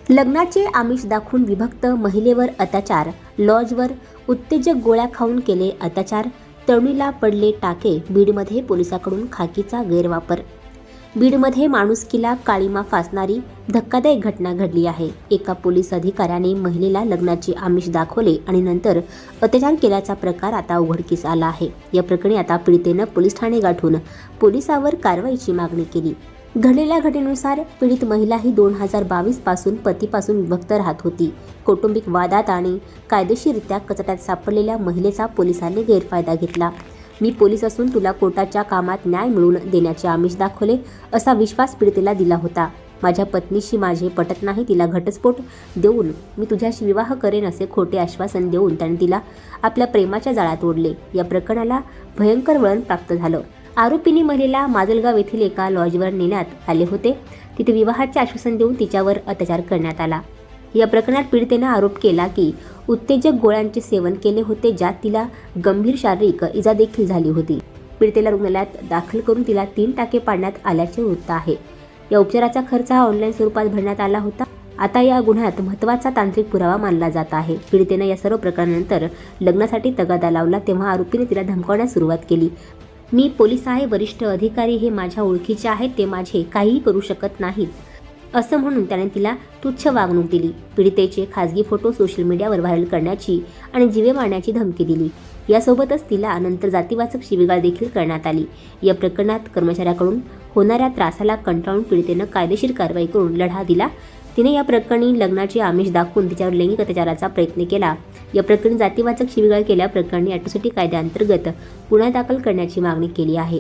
लग्नाचे आमिष दाखवून विभक्त महिलेवर अत्याचार, लॉजवर उत्तेजक गोळ्या खाऊन केले अत्याचार, तरुणीला पडले टाके. बीडमध्ये पोलिसांकडून खाकीचा गैरवापर. बीडमध्ये माणुसकीला काळीमा फासणारी धक्कादायक घटना घडली आहे. एका पोलीस अधिकाऱ्याने महिलेला लग्नाचे आमिष दाखवले आणि नंतर अत्याचार केल्याचा प्रकार आता उघडकीस आला आहे. या प्रकरणी आता पीडितेनं पोलीस ठाणे गाठून पोलिसांवर कारवाईची मागणी केली. घडलेल्या घटनेनुसार पीडित महिला ही 2022 पासून पतीपासून विभक्त राहत होती. कौटुंबिक वादात आणि कायदेशीररित्या कचाट्यात सापडलेल्या महिलेचा पोलिसांनी गैरफायदा घेतला. मी पोलीस असून तुला कोर्टाच्या कामात न्याय मिळवून देण्याचे आमिष दाखवले असा विश्वास पीडितेला दिला होता. माझ्या पत्नीशी माझे पटत नाही, तिला घटस्फोट देऊन मी तुझ्याशी विवाह करेन असे खोटे आश्वासन देऊन त्याने तिला आपल्या प्रेमाच्या जाळ्यात ओढले. या प्रकरणाला भयंकर वळण प्राप्त झालं. आरोपींनी महिलेला माजलगाव येथील एका लॉजवर नेण्यात आले होते. तिथे विवाहाचे आश्वासन देऊन तिच्यावर अत्याचार करण्यात आला. या प्रकरणात पीडितेनं आरोप केला की उत्तेजक गोळ्यांचे सेवन केले होते, ज्यात तिला गंभीर शारीरिक इजा देखील झाली होती. पीडितेला रुग्णालयात दाखल करून तिला 3 टाके पाडण्यात आल्याचे वृत्त आहे. या उपचाराचा खर्च हा ऑनलाईन स्वरूपात भरण्यात आला होता. आता या गुन्ह्यात महत्त्वाचा तांत्रिक पुरावा मानला जात आहे. पीडितेनं या सर्व प्रकरणानंतर लग्नासाठी तगादा लावला तेव्हा आरोपीने तिला धमकावण्यास सुरुवात केली. मी पोलीस आहे, वरिष्ठ अधिकारी हे माझ्या ओळखीचे आहेत, ते माझे काहीही करू शकत नाहीत असं म्हणून त्याने तिला तुच्छ वागणूक दिली. पीडितेचे खासगी फोटो सोशल मीडियावर व्हायरल करण्याची आणि जीवे मारण्याची धमकी दिली. यासोबतच तिला नंतर जातीवाचक शिवीगाळ देखील करण्यात आली. या प्रकरणात कर्मचाऱ्याकडून होणाऱ्या त्रासाला कंटाळून पीडितेनं कायदेशीर कारवाई करून लढा दिला. तिने या प्रकरणी लग्नाचे आमिष दाखवून तिच्यावर लैंगिक अत्याचाराचा प्रयत्न केला. या प्रकरणी जातीवाचक शिवीगाळ केल्याप्रकरणी अॅट्रॉसिटी कायद्याअंतर्गत गुन्हा दाखल करण्याची मागणी केली आहे.